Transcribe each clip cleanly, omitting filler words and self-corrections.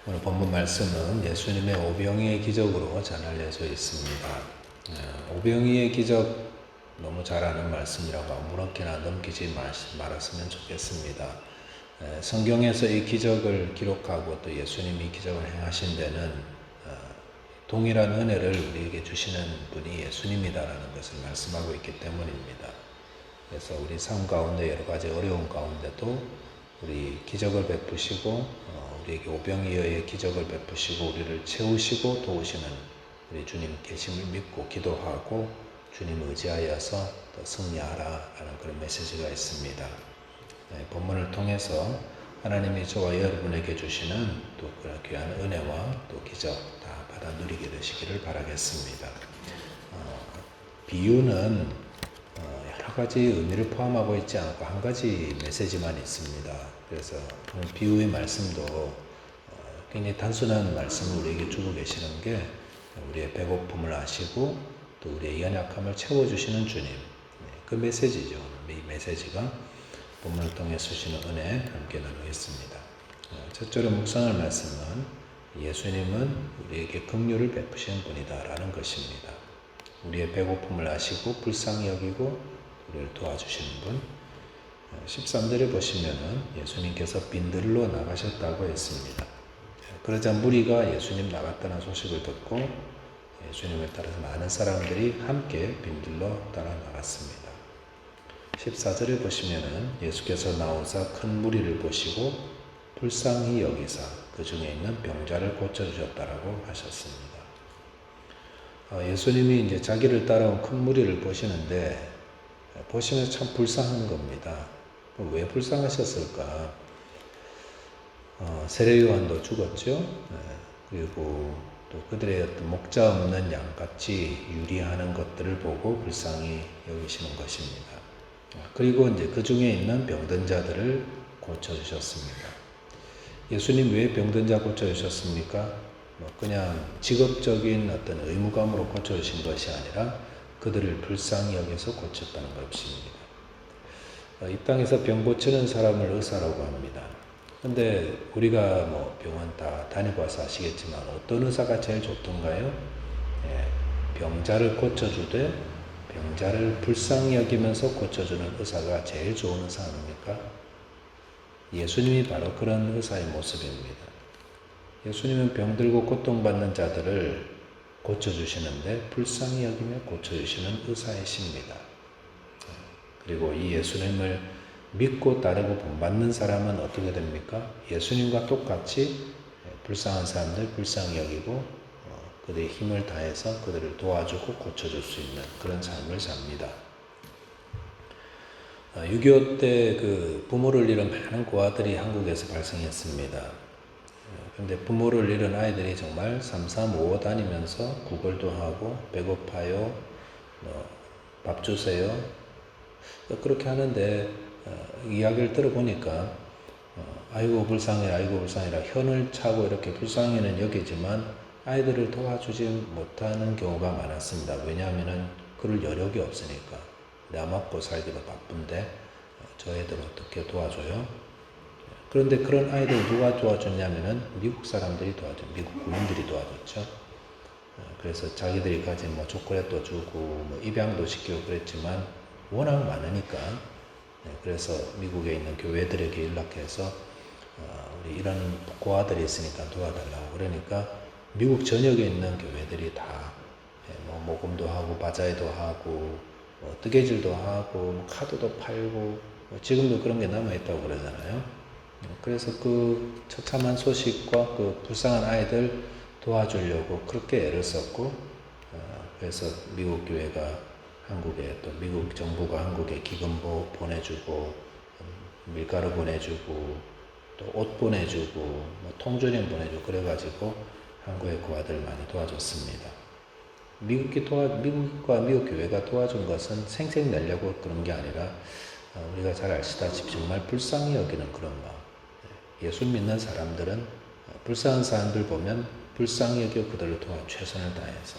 오늘 본문 말씀은 예수님의 오병이의 기적으로 잘 알려져 있습니다. 오병이의 기적 너무 잘 아는 말씀이라고 아무렇게나 넘기지 말았으면 좋겠습니다. 성경에서 이 기적을 기록하고 또 예수님이 기적을 행하신 데는 동일한 은혜를 우리에게 주시는 분이 예수님이다라는 것을 말씀하고 있기 때문입니다. 그래서 우리 삶 가운데 여러 가지 어려운 가운데도 우리 기적을 베푸시고 우리에게 오병이어의 기적을 베푸시고 우리를 채우시고 도우시는 우리 주님 계심을 믿고 기도하고 주님 의지하여서 더 승리하라라는 그런 메시지가 있습니다. 본문을 통해서 하나님이 저와 여러분에게 주시는 또 그런 귀한 은혜와 또 기적 다 받아 누리게 되시기를 바라겠습니다. 비유는 여러 가지 의미를 포함하고 있지 않고 한 가지 메시지만 있습니다. 그래서 오늘 비유의 말씀도 굉장히 단순한 말씀을 우리에게 주고 계시는 게 우리의 배고픔을 아시고 또 우리의 연약함을 채워주시는 주님, 그 메시지죠. 이 메시지가 본문을 통해 주시는 은혜 함께 나누겠습니다. 첫째로 묵상할 말씀은 예수님은 우리에게 긍휼을 베푸시는 분이다라는 것입니다. 우리의 배고픔을 아시고 불쌍히 여기고 우리를 도와주시는 분. 13절에 보시면은 예수님께서 빈들로 나가셨다고 했습니다. 그러자 무리가 예수님 나갔다는 소식을 듣고 예수님을 따라서 많은 사람들이 함께 빈들로 따라 나갔습니다. 14절에 보시면은 예수께서 나오사 큰 무리를 보시고 불쌍히 여기사 그 중에 있는 병자를 고쳐주셨다라고 하셨습니다. 예수님이 이제 자기를 따라온 큰 무리를 보시는데 보시면 참 불쌍한 겁니다. 왜 불쌍하셨을까? 세례요한도 죽었죠. 그리고 또 그들의 어떤 목자 없는 양같이 유리하는 것들을 보고 불쌍히 여기시는 것입니다. 그리고 이제 그 중에 있는 병든 자들을 고쳐주셨습니다. 예수님 왜 병든 자 고쳐주셨습니까? 그냥 직업적인 어떤 의무감으로 고쳐주신 것이 아니라 그들을 불쌍히 여겨서 고쳤다는 것입니다. 이 땅에서 병 고치는 사람을 의사라고 합니다. 근데 우리가 병원 다 다니고 와서 아시겠지만 어떤 의사가 제일 좋던가요? 병자를 고쳐주되 병자를 불쌍히 여기면서 고쳐주는 의사가 제일 좋은 의사 아닙니까? 예수님이 바로 그런 의사의 모습입니다. 예수님은 병들고 고통받는 자들을 고쳐주시는데 불쌍히 여기며 고쳐주시는 의사이십니다. 그리고 이 예수님을 믿고 따르고 본받는 사람은 어떻게 됩니까? 예수님과 똑같이 불쌍한 사람들 불쌍히 여기고 그들의 힘을 다해서 그들을 도와주고 고쳐줄 수 있는 그런 삶을 삽니다. 6.25 때 그 부모를 잃은 많은 고아들이 한국에서 발생했습니다. 근데 부모를 잃은 아이들이 정말 335 다니면서 구걸도 하고 배고파요, 밥 주세요, 그렇게 하는데 이야기를 들어보니까 아이고 불쌍해라 아이고 불쌍해라 현을 차고 이렇게 불쌍히는 여기지만 아이들을 도와주지 못하는 경우가 많았습니다. 왜냐하면 그럴 여력이 없으니까 나 먹고 살기도 바쁜데 저 애들 어떻게 도와줘요? 그런데 그런 아이들 누가 도와줬냐면은 미국 사람들이 도와줘, 미국 군인들이 도와줬죠. 그래서 자기들이 가진 초콜릿도 주고 입양도 시키고 그랬지만 워낙 많으니까 그래서 미국에 있는 교회들에게 연락해서 우리 이런 고아들이 있으니까 도와달라고 그러니까 미국 전역에 있는 교회들이 다 모금도 하고 바자회도 하고 뜨개질도 하고 카드도 팔고 지금도 그런 게 남아있다고 그러잖아요. 그래서 그 처참한 소식과 그 불쌍한 아이들 도와주려고 그렇게 애를 썼고 그래서 미국 교회가 한국에 또 미국 정부가 한국에 기금보 보내주고 밀가루 보내주고 또 옷 보내주고 통조림 보내주고 그래가지고 한국의 고아들 많이 도와줬습니다. 미국과 미국 교회가 도와준 것은 생색 내려고 그런 게 아니라 우리가 잘 아시다시피 정말 불쌍히 여기는 그런 마음. 예수 믿는 사람들은 불쌍한 사람들 보면 불쌍히 여겨 그들을 도와 최선을 다해서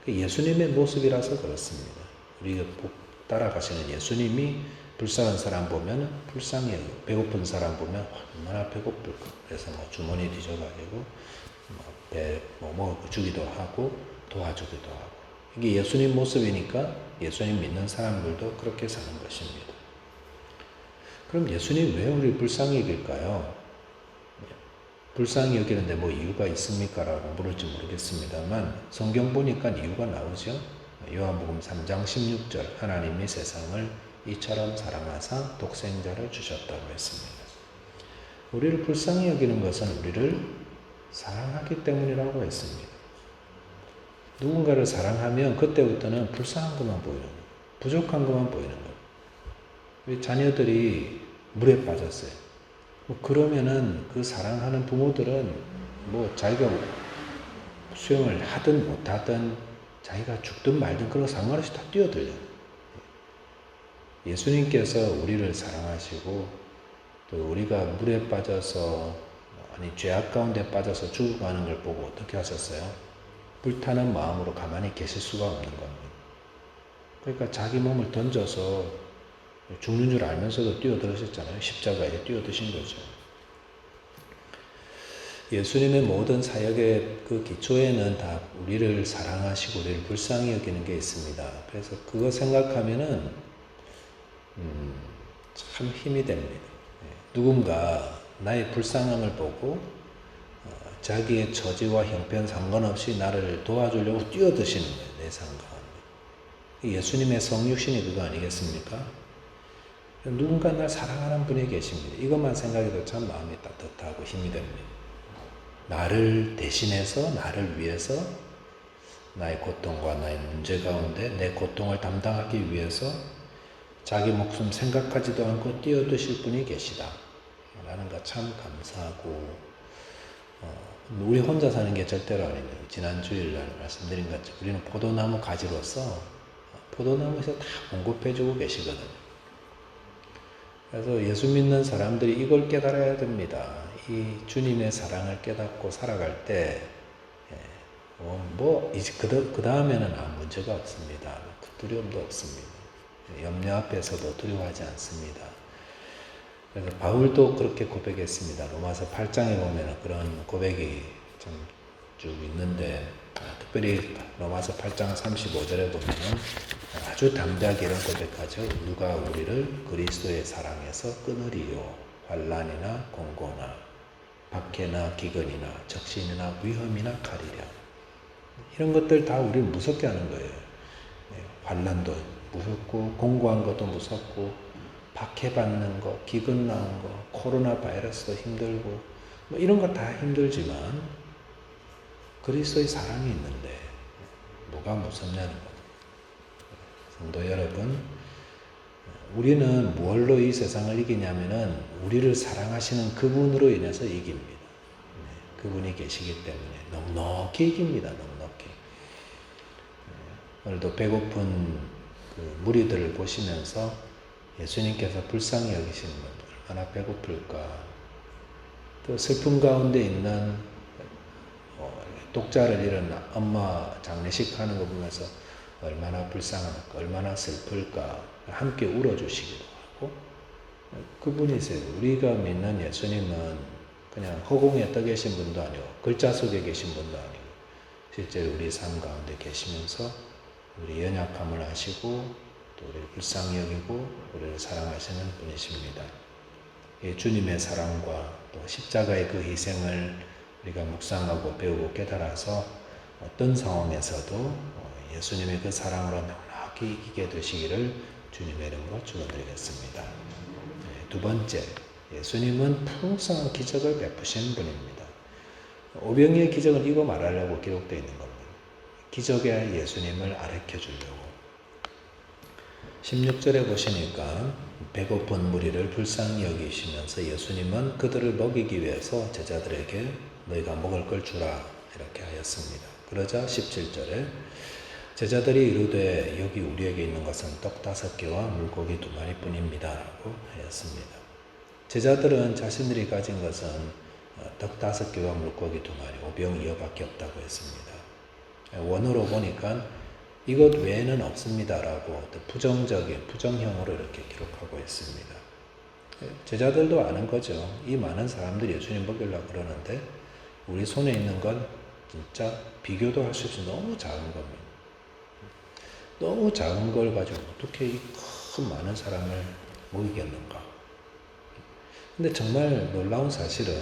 예수님의 모습이라서 그렇습니다. 우리가 따라가시는 예수님이 불쌍한 사람 보면 불쌍히 여기고, 배고픈 사람 보면 얼마나 배고플까. 그래서 뭐 주머니 뒤져가지고 뭐 주기도 하고 도와주기도 하고. 이게 예수님 모습이니까 예수님 믿는 사람들도 그렇게 사는 것입니다. 그럼 예수님 왜 우리를 불쌍히 여길까요? 불쌍히 여기는데 뭐 이유가 있습니까? 라고 물을지 모르겠습니다만 성경 보니까 이유가 나오죠. 요한복음 3장 16절 하나님이 세상을 이처럼 사랑하사 독생자를 주셨다고 했습니다. 우리를 불쌍히 여기는 것은 우리를 사랑하기 때문이라고 했습니다. 누군가를 사랑하면 그때부터는 불쌍한 것만 보이는 거예요. 부족한 것만 보이는 거예요. 우리 자녀들이 물에 빠졌어요. 그러면은 그 사랑하는 부모들은 뭐 자기가 수영을 하든 못하든 자기가 죽든 말든 그런 거 상관없이 다 뛰어들려요. 예수님께서 우리를 사랑하시고 또 우리가 물에 빠져서 아니 죄악 가운데 빠져서 죽어가는 걸 보고 어떻게 하셨어요? 불타는 마음으로 가만히 계실 수가 없는 겁니다. 그러니까 자기 몸을 던져서 죽는 줄 알면서도 뛰어들으셨잖아요. 십자가에 뛰어드신 거죠. 예수님의 모든 사역의 그 기초에는 다 우리를 사랑하시고 우리를 불쌍히 여기는 게 있습니다. 그래서 그거 생각하면은 참 힘이 됩니다. 누군가 나의 불쌍함을 보고 자기의 처지와 형편 상관없이 나를 도와주려고 뛰어드시는 거예요. 내 삶 가운데. 예수님의 성육신이 그거 아니겠습니까? 누군가 날 사랑하는 분이 계십니다. 이것만 생각해도 참 마음이 따뜻하고 힘이 됩니다. 나를 대신해서 나를 위해서 나의 고통과 나의 문제 가운데 내 고통을 담당하기 위해서 자기 목숨 생각하지도 않고 뛰어드실 분이 계시다 라는 거 참 감사하고 우리 혼자 사는 게 절대로 아닙니다. 지난 주일날 말씀드린 것처럼 우리는 포도나무 가지로서 포도나무에서 다 공급해주고 계시거든요. 그래서 예수 믿는 사람들이 이걸 깨달아야 됩니다. 이 주님의 사랑을 깨닫고 살아갈 때 이제 그 다음에는 아무 문제가 없습니다. 두려움도 없습니다. 염려 앞에서도 두려워하지 않습니다. 그래서 바울도 그렇게 고백했습니다. 로마서 8장에 보면 그런 고백이 좀 쭉 있는데 특별히 로마서 8장 35절에 보면 아주 담대하게 이런 고백하죠. 누가 우리를 그리스도의 사랑에서 끊으리요. 환난이나 공고나 박해나 기근이나 적신이나 위험이나 가리랴. 이런 것들 다 우리를 무섭게 하는 거예요. 환난도 무섭고 공고한 것도 무섭고 박해받는 거, 기근 나온 거, 코로나 바이러스도 힘들고 뭐 이런 거 다 힘들지만 그리스도의 사랑이 있는데 뭐가 무섭냐는 거죠. 성도 여러분, 우리는 무엇로 이 세상을 이기냐면은 우리를 사랑하시는 그분으로 인해서 이깁니다. 그분이 계시기 때문에 넉넉히 이깁니다. 넉넉히. 오늘도 배고픈 그 무리들을 보시면서 예수님께서 불쌍히 여기시는 분들 얼마나 배고플까. 또 슬픔 가운데 있는 독자를 잃은 엄마 장례식 하는 거 보면서 얼마나 불쌍할까, 얼마나 슬플까 함께 울어주시기도 하고 그분이세요. 우리가 믿는 예수님은 그냥 허공에 떠 계신 분도 아니고 글자 속에 계신 분도 아니고 실제 우리 삶 가운데 계시면서 우리 연약함을 아시고 또 우리를 불쌍히 여기고 우리를 사랑하시는 분이십니다. 이 주님의 사랑과 또 십자가의 그 희생을 우리가 묵상하고 배우고 깨달아서 어떤 상황에서도 예수님의 그 사랑으로 넉넉히 이기게 되시기를 주님의 이름으로 축원드리겠습니다. 두 번째, 예수님은 풍성한 기적을 베푸신 분입니다. 오병이의 기적은 이거 말하려고 기록되어 있는 겁니다. 기적의 예수님을 가르쳐 주려고. 16절에 보시니까 배고픈 무리를 불쌍히 여기시면서 예수님은 그들을 먹이기 위해서 제자들에게 너희가 먹을 걸 주라 이렇게 하였습니다. 그러자 17절에 제자들이 이르되 여기 우리에게 있는 것은 떡 5개와 물고기 2마리 뿐입니다 라고 하였습니다. 제자들은 자신들이 가진 것은 떡 5개와 물고기 2마리, 오병 2어밖에 없다고 했습니다. 원어로 보니까 이것 외에는 없습니다라고 어떤 부정적인, 부정형으로 이렇게 기록하고 있습니다. 제자들도 아는 거죠. 이 많은 사람들이 예수님 먹이려고 그러는데 우리 손에 있는 건 진짜 비교도 할 수 없이 너무 작은 겁니다. 너무 작은 걸 가지고 어떻게 이 큰 많은 사람을 먹이겠는가. 근데 정말 놀라운 사실은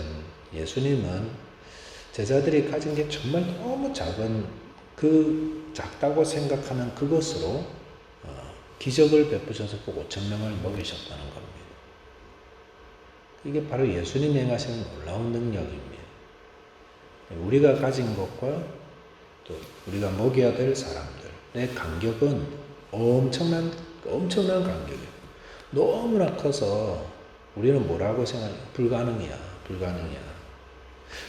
예수님은 제자들이 가진 게 정말 너무 작은 그 작다고 생각하는 그것으로 기적을 베푸셔서 그 5천 명을 먹이셨다는 겁니다. 이게 바로 예수님이 행하시는 놀라운 능력입니다. 우리가 가진 것과 또 우리가 먹여야 될 사람들의 간격은 엄청난 간격이에요. 너무나 커서 우리는 뭐라고 생각해요? 불가능이야.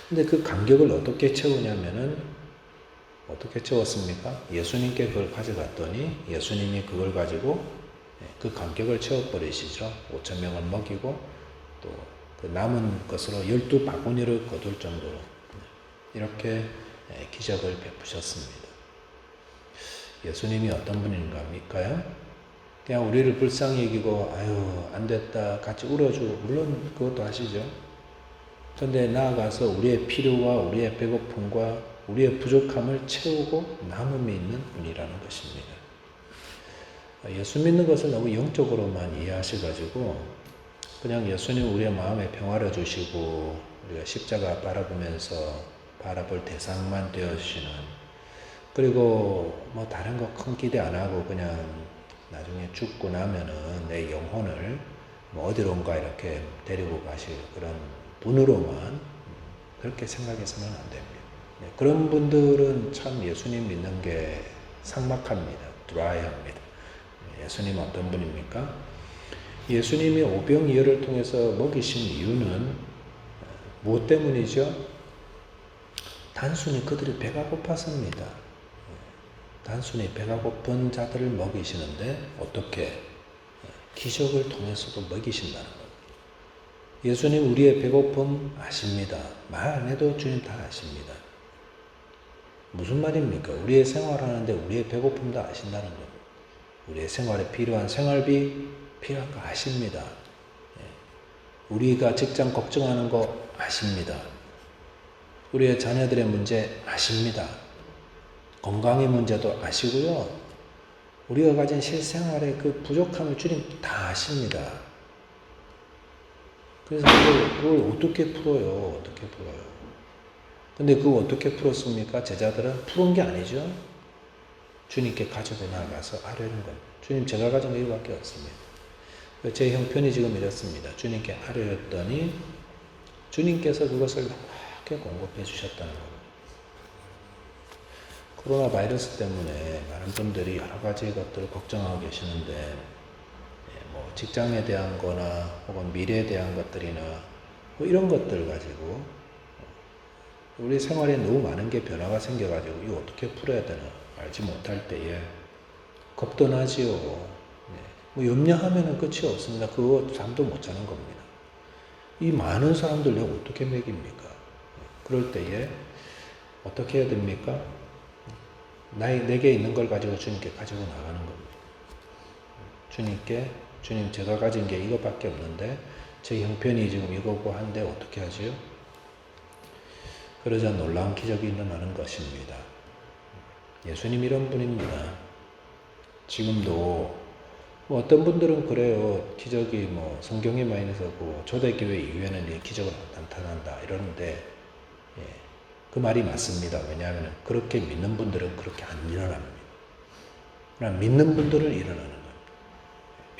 근데 그 간격을 어떻게 채우냐면은 어떻게 채웠습니까? 예수님께 그걸 가져갔더니 예수님이 그걸 가지고 그 간격을 채워버리시죠. 5천 명을 먹이고 또 그 남은 것으로 12바구니를 거둘 정도로 이렇게 기적을 베푸셨습니다. 예수님이 어떤 분인가요? 그냥 우리를 불쌍히 여기고 아유 안 됐다 같이 울어주고 물론 그것도 하시죠. 그런데 나아가서 우리의 필요와 우리의 배고픔과 우리의 부족함을 채우고 남음이 있는 분이라는 것입니다. 예수 믿는 것을 너무 영적으로만 이해하셔가지고 그냥 예수님 우리의 마음에 평화를 주시고 우리가 십자가 바라보면서 바라볼 대상만 되어주시는 그리고 뭐 다른 거 큰 기대 안 하고 그냥 나중에 죽고 나면은 내 영혼을 뭐 어디론가 이렇게 데리고 가실 그런 분으로만 그렇게 생각해서는 안 됩니다. 그런 분들은 참 예수님 믿는 게 삭막합니다. 드라이합니다. 예수님 어떤 분입니까? 예수님이 오병이어를 통해서 먹이신 이유는 무엇 때문이죠? 단순히 그들이 배가 고팠습니다. 단순히 배가 고픈 자들을 먹이시는데 어떻게? 기적을 통해서도 먹이신다는 겁니다. 예수님 우리의 배고픔 아십니다. 말 안 해도 주님 다 아십니다. 무슨 말입니까? 우리의 생활하는데 우리의 배고픔도 아신다는 겁니다. 우리의 생활에 필요한 생활비 필요한 거 아십니다. 우리가 직장 걱정하는 거 아십니다. 우리의 자녀들의 문제 아십니다. 건강의 문제도 아시고요. 우리가 가진 실생활의 그 부족함을 주님 다 아십니다. 그래서 그걸 어떻게 풀어요? 근데 그거 어떻게 풀었습니까? 제자들은 푸는 게 아니죠. 주님께 가지고 나가서 아뢰는 겁니다. 주님 제가 가진 거 이거밖에 없습니다. 제 형편이 지금 이렇습니다. 주님께 아뢰었더니 주님께서 그것을 이렇게 공급해 주셨다는 겁니다. 코로나 바이러스 때문에 많은 분들이 여러 가지 것들을 걱정하고 계시는데 뭐 직장에 대한 거나 혹은 미래에 대한 것들이나 뭐 이런 것들 가지고 우리 생활에 너무 많은 게 변화가 생겨가지고 이거 어떻게 풀어야 되나 알지 못할 때에 겁도 나지요. 뭐 염려하면은 끝이 없습니다. 그거 잠도 못 자는 겁니다. 이 많은 사람들 내가 어떻게 먹입니까? 그럴 때에 어떻게 해야 됩니까? 내게 있는 걸 가지고 주님께 가지고 나가는 겁니다. 주님 제가 가진 게 이것밖에 없는데 제 형편이 지금 이거고 한데 어떻게 하지요? 그러자 놀라운 기적이 일어나는 것입니다. 예수님 이런 분입니다. 지금도 뭐 어떤 분들은 그래요. 기적이 뭐 성경에 많이 나서고 초대교회 이후에는 이 기적은 나타난다 이러는데 그 말이 맞습니다. 왜냐하면 그렇게 믿는 분들은 그렇게 안 일어납니다. 그러나 믿는 분들은 일어나는 겁니다.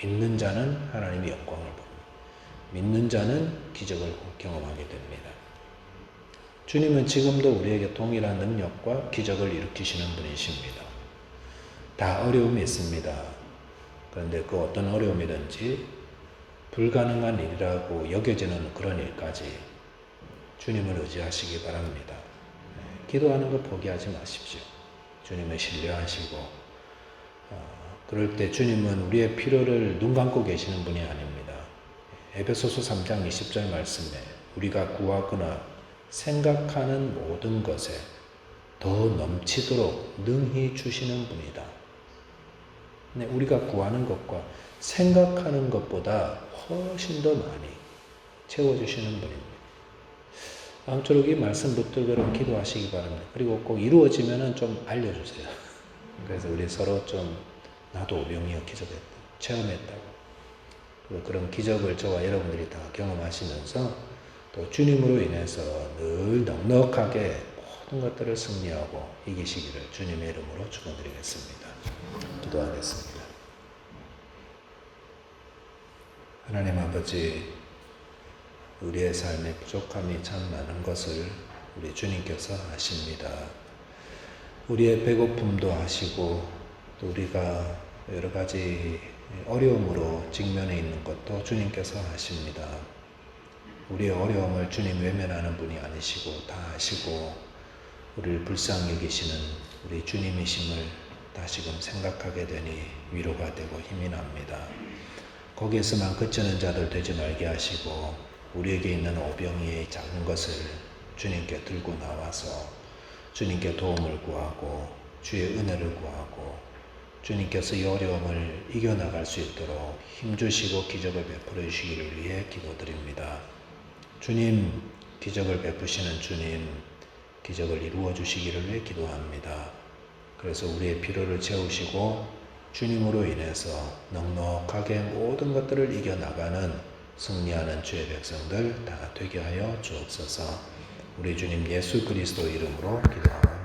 믿는 자는 하나님의 영광을 봅니다. 믿는 자는 기적을 경험하게 됩니다. 주님은 지금도 우리에게 동일한 능력과 기적을 일으키시는 분이십니다. 다 어려움이 있습니다. 그런데 그 어떤 어려움이든지 불가능한 일이라고 여겨지는 그런 일까지 주님을 의지하시기 바랍니다. 기도하는 거 포기하지 마십시오. 주님을 신뢰하시고 그럴 때 주님은 우리의 필요를 눈 감고 계시는 분이 아닙니다. 에베소서 3장 20절 말씀에 우리가 구하거나 생각하는 모든 것에 더 넘치도록 능히 주시는 분이다. 우리가 구하는 것과 생각하는 것보다 훨씬 더 많이 채워주시는 분입니다. 아무쪼록 이 말씀 붙들고 기도하시기 바랍니다. 그리고 꼭 이루어지면은 좀 알려주세요. 그래서 우리 서로 좀 나도 명의어 기적했다, 체험했다고. 그리고 그런 기적을 저와 여러분들이 다 경험하시면서 또 주님으로 인해서 늘 넉넉하게 모든 것들을 승리하고 이기시기를 주님의 이름으로 축원드리겠습니다. 기도하겠습니다. 하나님 아버지, 우리의 삶에 부족함이 참 많은 것을 우리 주님께서 아십니다. 우리의 배고픔도 아시고 또 우리가 여러 가지 어려움으로 직면해 있는 것도 주님께서 아십니다. 우리의 어려움을 주님 외면하는 분이 아니시고 다 아시고 우리를 불쌍히 여기시는 우리 주님이심을 다시금 생각하게 되니 위로가 되고 힘이 납니다. 거기에서만 그치는 자들 되지 말게 하시고 우리에게 있는 오병이의 작은 것을 주님께 들고 나와서 주님께 도움을 구하고 주의 은혜를 구하고 주님께서 이 어려움을 이겨나갈 수 있도록 힘주시고 기적을 베풀어 주시기를 위해 기도드립니다. 주님, 기적을 베푸시는 주님, 기적을 이루어 주시기를 위해 기도합니다. 그래서 우리의 필요를 채우시고 주님으로 인해서 넉넉하게 모든 것들을 이겨나가는 승리하는 주의 백성들 다 되게 하여 주옵소서. 우리 주님 예수 그리스도 이름으로 기도합니다.